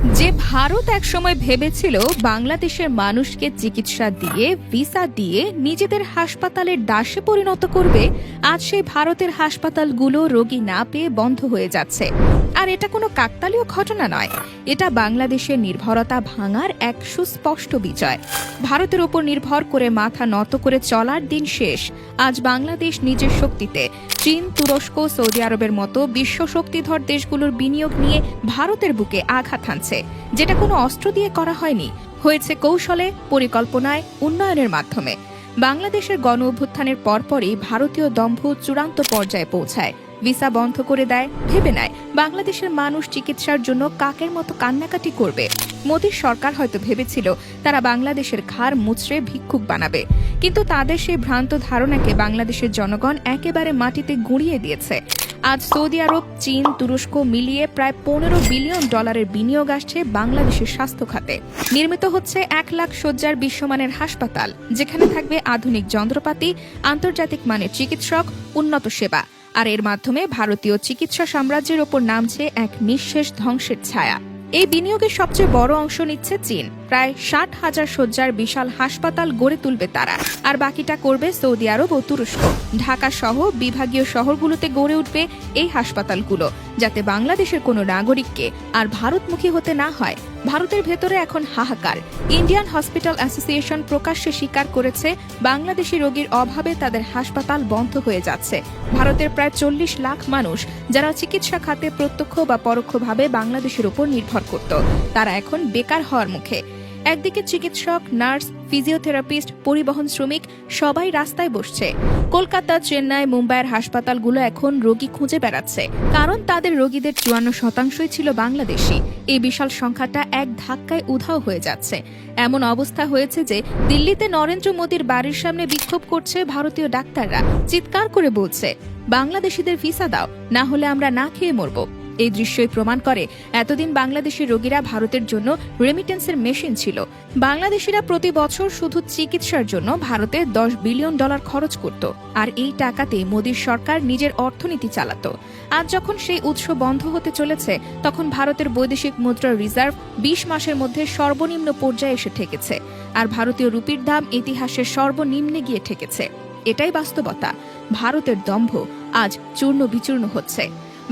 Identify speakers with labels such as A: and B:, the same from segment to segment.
A: যে ভারত একসময় ভেবেছিল বাংলাদেশের মানুষকে চিকিৎসা দিয়ে ভিসা দিয়ে নিজেদের হাসপাতালের দাসে পরিণত করবে, আজ সেই ভারতের হাসপাতালগুলো রোগী না পেয়ে বন্ধ হয়ে যাচ্ছে। আর এটা কোনো কাকতালীয় ঘটনা নয়, এটা বাংলাদেশের নির্ভরতা ভাঙার এক সুস্পষ্ট বিজয়। ভারতের উপর নির্ভর করে মাথা নত করে চলার দিন শেষ। আজ বাংলাদেশ নিজের শক্তিতে চীন, তুরস্ক, সৌদি আরবের মতো বিশ্ব শক্তিধর দেশগুলোর বিনিয়োগ নিয়ে ভারতের বুকে আঘাত হানছে, যেটা কোনো অস্ত্র দিয়ে করা হয়নি, হয়েছে কৌশলে, পরিকল্পনায়, উন্নয়নের মাধ্যমে। বাংলাদেশের গণ অভ্যুত্থানের পরপরই ভারতীয় দম্ভ চূড়ান্ত পর্যায়ে পৌঁছায়। ভিসা বন্ধ করে দেয়, ভেবে নেয় বাংলাদেশের মানুষ চিকিৎসার জন্য কাকের মতো কান্নাকাটি করবে। মোদীর সরকার হয়তো ভেবেছিল তারা বাংলাদেশের ঘাড় মুচড়ে ভিক্ষুক বানাবে, কিন্তু তাদের সেই ভ্রান্ত ধারণাকে বাংলাদেশের জনগণ একেবারে মাটিতে গুঁড়িয়ে দিয়েছে। আজ সৌদি আরব, চীন, তুরস্ক মিলিয়ে প্রায় $15 বিলিয়ন বিনিয়োগ আসছে বাংলাদেশের স্বাস্থ্য খাতে। নির্মিত হচ্ছে 1 লাখ শয্যার বিশ্বমানের হাসপাতাল, যেখানে থাকবে আধুনিক যন্ত্রপাতি, আন্তর্জাতিক মানের চিকিৎসক, উন্নত সেবা। আর এর মাধ্যমে ভারতীয় চিকিৎসা সাম্রাজ্যের ওপর নামছে এক নিঃশেষ ধ্বংসের ছায়া। এই বিনিয়োগের সবচেয়ে বড় অংশ নিচ্ছে চীন। প্রায় 60,000 শয্যার বিশাল হাসপাতাল গড়ে তুলবে তারা, আর বাকিটা করবে সৌদি আরব ও তুরস্ক। ঢাকা সহ বিভাগীয় শহরগুলোতে গড়ে উঠবে এই হাসপাতালগুলো, যাতে বাংলাদেশের কোনো নাগরিককে আর ভারতমুখী হতে না হয়। ভারতের ভেতরে এখন হাহাকার। ইন্ডিয়ান হসপিটাল অ্যাসোসিয়েশন প্রকাশ্যে স্বীকার করেছে বাংলাদেশি রোগীর অভাবে তাদের হাসপাতাল বন্ধ হয়ে যাচ্ছে। ভারতের প্রায় 40 লাখ মানুষ যারা চিকিৎসা খাতে প্রত্যক্ষ বা পরোক্ষভাবে বাংলাদেশের উপর নির্ভর করত, তারা এখন বেকার হওয়ার মুখে। একদিকে চিকিৎসক, নার্স, ফিজিওথেরাপিস্ট, পরিবহন শ্রমিক সবাই রাস্তায় বসছে। কলকাতা, চেন্নাই, মুম্বাইয়ের হাসপাতালগুলো এখন রোগী খুঁজে বেড়াচ্ছে, কারণ তাদের রোগীদের 54% ছিল বাংলাদেশি। এই বিশাল সংখ্যাটা এক ধাক্কায় উধাও হয়ে যাচ্ছে। এমন অবস্থা হয়েছে যে দিল্লিতে নরেন্দ্র মোদীর বাড়ির সামনে বিক্ষোভ করছে ভারতীয় ডাক্তাররা, চিৎকার করে বলছে, বাংলাদেশিদের ভিসা দাও, না হলে আমরা না খেয়ে মরব। এই দৃশ্যই প্রমাণ করে এতদিন বাংলাদেশি রোগীরা ভারতের জন্য রেমিটেন্সের মেশিন ছিল। বাংলাদেশিরা প্রতি বছর শুধু চিকিৎসার জন্য ভারতে $10 বিলিয়ন খরচ করত, আর এই টাকাতে মোদীর সরকার নিজের অর্থনীতি চালাত। আজ যখন সেই উৎস বন্ধ হতে চলেছে, তখন ভারতের বৈদেশিক মুদ্রার রিজার্ভ 20 মাসের মধ্যে সর্বনিম্ন পর্যায়ে এসে ঠেকেছে, আর ভারতীয় রুপির দাম ইতিহাসের সর্বনিম্নে গিয়ে ঠেকেছে। এটাই বাস্তবতা। ভারতের দম্ভ আজ চূর্ণ বিচূর্ণ হচ্ছে।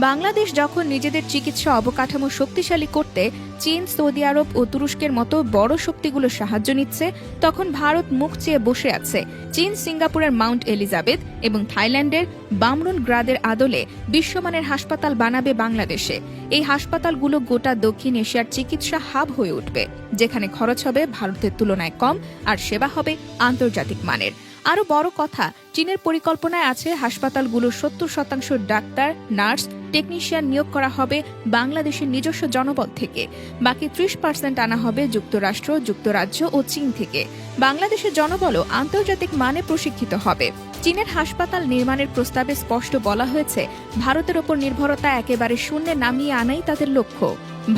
A: বাংলাদেশ যখন নিজেদের চিকিৎসা অবকাঠামো শক্তিশালী করতে চীন, সৌদি আরব ও তুরস্কের মতো বড় শক্তিগুলোর সাহায্য নিচ্ছে, তখন ভারত মুখ চেয়ে বসে আছে। চীন সিঙ্গাপুরের মাউন্ট এলিজাবেথ এবং থাইল্যান্ডের বামরুন গ্রাদের আদলে বিশ্বমানের হাসপাতাল বানাবে বাংলাদেশে। এই হাসপাতালগুলো গোটা দক্ষিণ এশিয়ার চিকিৎসা হাব হয়ে উঠবে, যেখানে খরচ হবে ভারতের তুলনায় কম আর সেবা হবে আন্তর্জাতিক মানের। আরো বড় কথা, চীনের পরিকল্পনায় আছে হাসপাতালগুলোর 70% ডাক্তার, নার্স, টেকনিশিয়ান নিয়োগ করা হবে বাংলাদেশের নিজস্ব জনবল থেকে। বাকি 30% আনা হবে যুক্তরাষ্ট্র, যুক্তরাজ্য ও চীন থেকে। বাংলাদেশের জনবলও আন্তর্জাতিক মানে প্রশিক্ষিত হবে। চীনের হাসপাতাল নির্মাণের প্রস্তাবে স্পষ্ট বলা হয়েছে, ভারতের ওপর নির্ভরতা একেবারে শূন্যে নামিয়ে আনাই তাদের লক্ষ্য।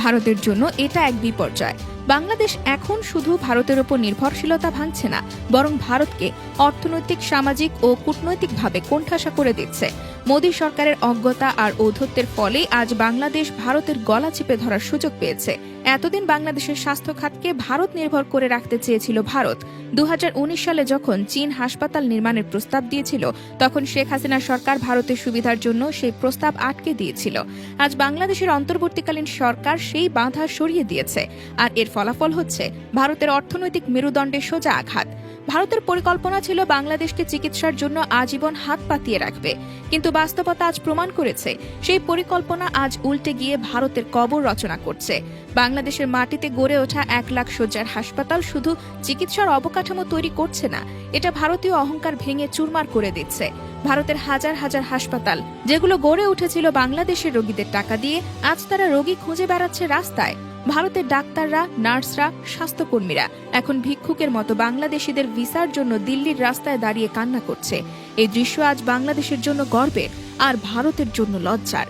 A: ভারতের জন্য এটা এক বিপর্যয়। বাংলাদেশ এখন শুধু ভারতের ওপর নির্ভরশীলতা ভাঙছে না, বরং ভারতকে অর্থনৈতিক, সামাজিক ও কূটনৈতিকভাবে কোণঠাসা করে দিচ্ছে। মোদী সরকারের অজ্ঞতা আর ঔদ্ধত্যের ফলেই আজ বাংলাদেশ ভারতের গলা চিপে ধরার সুযোগ পেয়েছে। এতদিন বাংলাদেশের স্বাস্থ্য খাতকে ভারত নির্ভর করে রাখতে চেয়েছিল ভারত। 2019 সালে যখন চীন হাসপাতাল নির্মাণের প্রস্তাব দিয়েছিল, তখন শেখ হাসিনা সরকার ভারতের সুবিধার জন্য সেই প্রস্তাব আটকে দিয়েছিল। আজ বাংলাদেশের অন্তর্বর্তীকালীন সরকার সেই বাধা সরিয়ে দিয়েছে, আর এর ফলাফল হচ্ছে ভারতের অর্থনৈতিক মেরুদণ্ডে সোজা আঘাত। ভারতের পরিকল্পনা ছিল বাংলাদেশকে চিকিৎসার জন্য আজীবন হাত পাতিয়ে রাখবে, কিন্তু বাস্তবতা আজ প্রমাণ করেছে সেই পরিকল্পনা আজ উল্টে গিয়ে ভারতের কবর রচনা করছে। বাংলাদেশের মাটিতে গড়ে ওঠা 1 লাখ শয্যার হাসপাতাল শুধু চিকিৎসার অবকাঠামো তৈরি করছে না, এটা ভারতীয় অহংকার ভেঙে চুরমার করে দিচ্ছে। ভারতের হাজার হাজার হাসপাতাল, যেগুলো গড়ে উঠেছিল বাংলাদেশের রোগীদের টাকা দিয়ে, আজ তারা রোগী খুঁজে বেড়াচ্ছে রাস্তায়। ভারতের ডাক্তাররা, নার্সরা, স্বাস্থ্যকর্মীরা এখন ভিক্ষুকের মতো বাংলাদেশিদের ভিসার জন্য দিল্লির রাস্তায় দাঁড়িয়ে কান্না করছে। এই দৃশ্য আজ বাংলাদেশের জন্য গর্বের, আর ভারতের জন্য লজ্জার।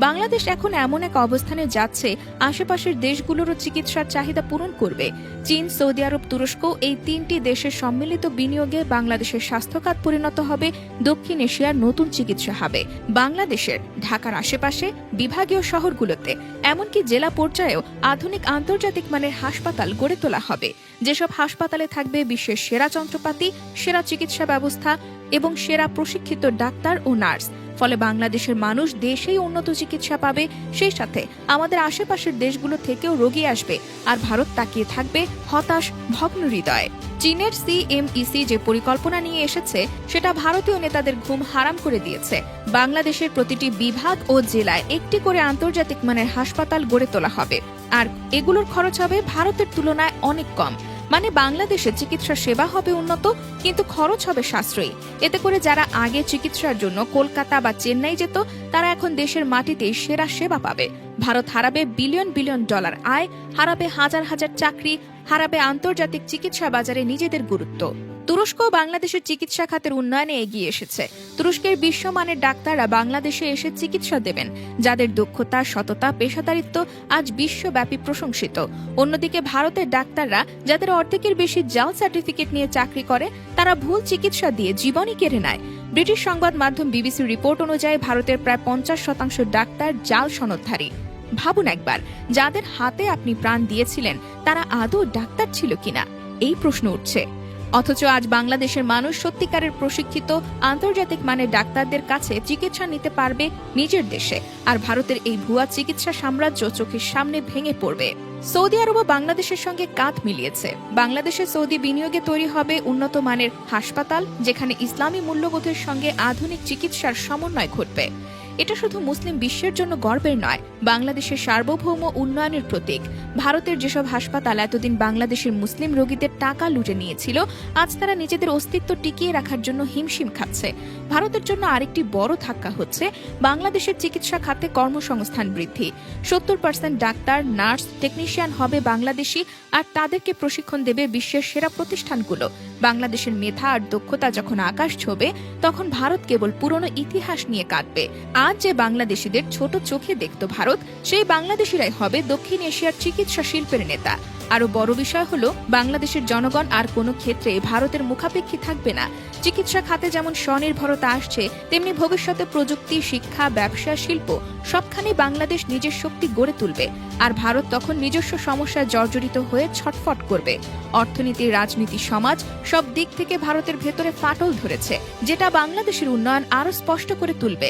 A: বাংলাদেশ এখন এমন এক অবস্থানে যাচ্ছে, আশেপাশের দেশগুলোরও চিকিৎসার চাহিদা পূরণ করবে। চীন, সৌদি আরব, তুরস্ক এই 3টি দেশের সম্মিলিত বিনিয়োগে বাংলাদেশের স্বাস্থ্যখাত পরিণত হবে দক্ষিণ এশিয়ার নতুন চিকিৎসা হাবে। বাংলাদেশের ঢাকার আশেপাশে বিভাগীয় শহরগুলোতে এমনকি জেলা পর্যায়েও আধুনিক আন্তর্জাতিক মানের হাসপাতাল গড়ে তোলা হবে, যেসব হাসপাতালে থাকবে বিশ্বের সেরা যন্ত্রপাতি, সেরা চিকিৎসা ব্যবস্থা এবং সেরা প্রশিক্ষিত ডাক্তার ও নার্স। ফলে বাংলাদেশের মানুষ দেশেই উন্নত চিকিৎসা পাবে, সেই সাথে আমাদের আশেপাশের দেশগুলো থেকেও রোগী আসবে, আর ভারত তাকিয়ে থাকবে হতাশ, ভগ্ন হৃদয়ে। চীনের সিএমইসি যে পরিকল্পনা নিয়ে এসেছে সেটা ভারতীয় নেতাদের ঘুম হারাম করে দিয়েছে। বাংলাদেশের প্রতিটি বিভাগ ও জেলায় একটি করে আন্তর্জাতিক মানের হাসপাতাল গড়ে তোলা হবে, আর এগুলোর খরচ হবে ভারতের তুলনায় অনেক কম। মানে বাংলাদেশে চিকিৎসা সেবা হবে উন্নত, কিন্তু খরচ হবে সাশ্রয়ী। এতে করে যারা আগে চিকিৎসার জন্য কলকাতা বা চেন্নাই যেত, তারা এখন দেশের মাটিতেই সেরা সেবা পাবে। ভারত হারাবে বিলিয়ন বিলিয়ন ডলার আয়, হারাবে হাজার হাজার চাকরি, হারাবে আন্তর্জাতিক চিকিৎসা বাজারে নিজেদের গুরুত্ব। তুরস্ক বাংলাদেশের চিকিৎসা খাতের উন্নয়নে এগিয়ে এসেছে। তুরস্কের বিশ্বমানের ডাক্তাররা বাংলাদেশে এসে চিকিৎসা দেবেন, যাদের দক্ষতা, সততা, পেশাদারিত্ব আজ বিশ্বব্যাপী প্রশংসিত। অন্যদিকে ভারতের ডাক্তাররা যাদের অর্ধেকের বেশি জাল সার্টিফিকেট নিয়ে চাকরি করে, তারা ভুল চিকিৎসা দিয়ে জীবনই কেড়ে নেয়। ব্রিটিশ সংবাদ মাধ্যম বিবিসির রিপোর্ট অনুযায়ী ভারতের প্রায় 50% ডাক্তার জাল সনদধারী। ভাবুন একবার, যাদের হাতে আপনি প্রাণ দিয়েছিলেন তারা আদৌ ডাক্তার ছিল কিনা, এই প্রশ্ন উঠছে। অথচ আজ বাংলাদেশের মানুষ সত্যিকারের প্রশিক্ষিত আন্তর্জাতিক মানের ডাক্তারদের কাছে চিকিৎসা নিতে পারবে নিজের দেশে, আর ভারতের এই ভুয়া চিকিৎসা সাম্রাজ্য চোখের সামনে ভেঙে পড়বে। সৌদি আরবও বাংলাদেশের সঙ্গে কাঁধ মিলিয়েছে। বাংলাদেশে সৌদি বিনিয়োগে তৈরি হবে উন্নত মানের হাসপাতাল, যেখানে ইসলামী মূল্যবোধের সঙ্গে আধুনিক চিকিৎসার সমন্বয় ঘটবে। এটা শুধু মুসলিম বিশ্বের জন্য গর্বের নয়, বাংলাদেশের সার্বভৌম উন্নয়নের প্রতীক। ভারতের যেসব হাসপাতাল এতদিন বাংলাদেশের মুসলিম রোগীদের টাকা লুটে নিয়েছিল, আজ তারা নিজেদের অস্তিত্ব টিকিয়ে রাখার জন্য হিমশিম খাচ্ছে। ভারতের জন্য আরেকটি বড় ধাক্কা হচ্ছে বাংলাদেশের চিকিৎসা খাতে কর্মসংস্থান বৃদ্ধি। 70% ডাক্তার, নার্স, টেকনিশিয়ান হবে বাংলাদেশি, আর তাদেরকে প্রশিক্ষণ দেবে বিশ্বের সেরা প্রতিষ্ঠানগুলো। বাংলাদেশের মেধা আর দক্ষতা যখন আকাশ ছোঁবে, তখন ভারত কেবল পুরনো ইতিহাস নিয়ে কাঁদবে। আজ যে বাংলাদেশিদের ছোট চোখে দেখত ভারত, সেই বাংলাদেশিরাই হবে দক্ষিণ এশিয়ার চিকিৎসা শিল্পের নেতা। আরো বড় বিষয় হলো, বাংলাদেশের জনগণ আর কোনো ক্ষেত্রে ভারতের মুখাপেক্ষী থাকবে না। চিকিৎসা খাতে যেমন স্বনির্ভরতা আসছে, তেমনি ভবিষ্যতে প্রযুক্তি, শিক্ষা, ব্যবসা, শিল্প সবখানে বাংলাদেশ নিজের শক্তি গড়ে তুলবে, আর ভারত তখন নিজস্ব সমস্যায় জর্জরিত হয়ে ছটফট করবে। অর্থনীতি, রাজনীতি, সমাজ সব দিক থেকে ভারতের ভেতরে ফাটল ধরেছে, যেটা বাংলাদেশের উন্নয়ন আরো স্পষ্ট করে তুলবে।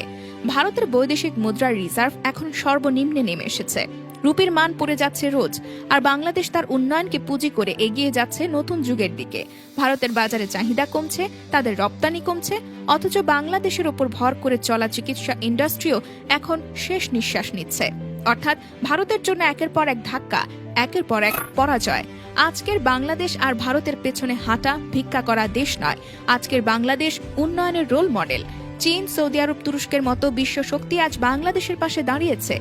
A: ভারতের বৈদেশিক মুদ্রার রিজার্ভ এখন সর্বনিম্নে নেমে এসেছে। রুপির মান পড়ে যাচ্ছে রোজ, আর বাংলাদেশ তার উন্নয়নকে পুঁজি করে এগিয়ে যাচ্ছে নতুন যুগের দিকে। ভারতের বাজারে চাহিদা কমছে, তাদের রপ্তানি কমছে, অথচ বাংলাদেশের ওপর ভর করে চলা চিকিৎসা ইন্ডাস্ট্রিও এখন শেষ নিঃশ্বাস নিচ্ছে। অর্থাৎ ভারতের জন্য একের পর এক ধাক্কা, একের পর এক পরাজয়। আজকের বাংলাদেশ আর ভারতের পেছনে হাঁটা, ভিক্ষা করা দেশ নয়। আজকের বাংলাদেশ উন্নয়নের রোল মডেল। চীন, সৌদি আরব, তুরস্কের মতো বিশ্ব শক্তি আজ বাংলাদেশের পাশে দাঁড়িয়েছে,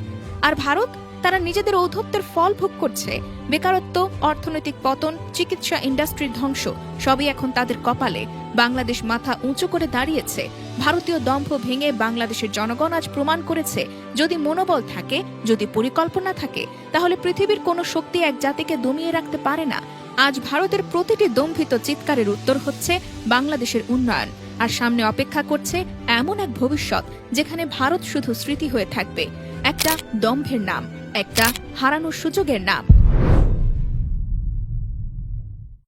A: আর ভারত তারা নিজেদের ঔদ্ধত্যের ফল ভোগ করছে। বেকারত্ব, অর্থনৈতিক পতন, চিকিৎসা ইন্ডাস্ট্রির ধ্বংস সবই এখন তাদের কপালে। বাংলাদেশ মাথা উঁচু করে দাঁড়িয়েছে। ভারতীয় দম্ভ ভেঙে বাংলাদেশের জনগণ আজ প্রমাণ করেছে, যদি মনোবল থাকে, যদি পরিকল্পনা থাকে, তাহলে পৃথিবীর কোনো শক্তি এক জাতিকে দমিয়ে রাখতে পারে না। আজ ভারতের প্রতিটি দম্ভিত চিৎকারের উত্তর হচ্ছে বাংলাদেশের উন্নয়ন, আর সামনে অপেক্ষা করছে এমন এক ভবিষ্যৎ যেখানে ভারত শুধু স্মৃতি হয়ে থাকবে, একটা দম্ভের নাম, একটা হারানোর সুযোগের নাম।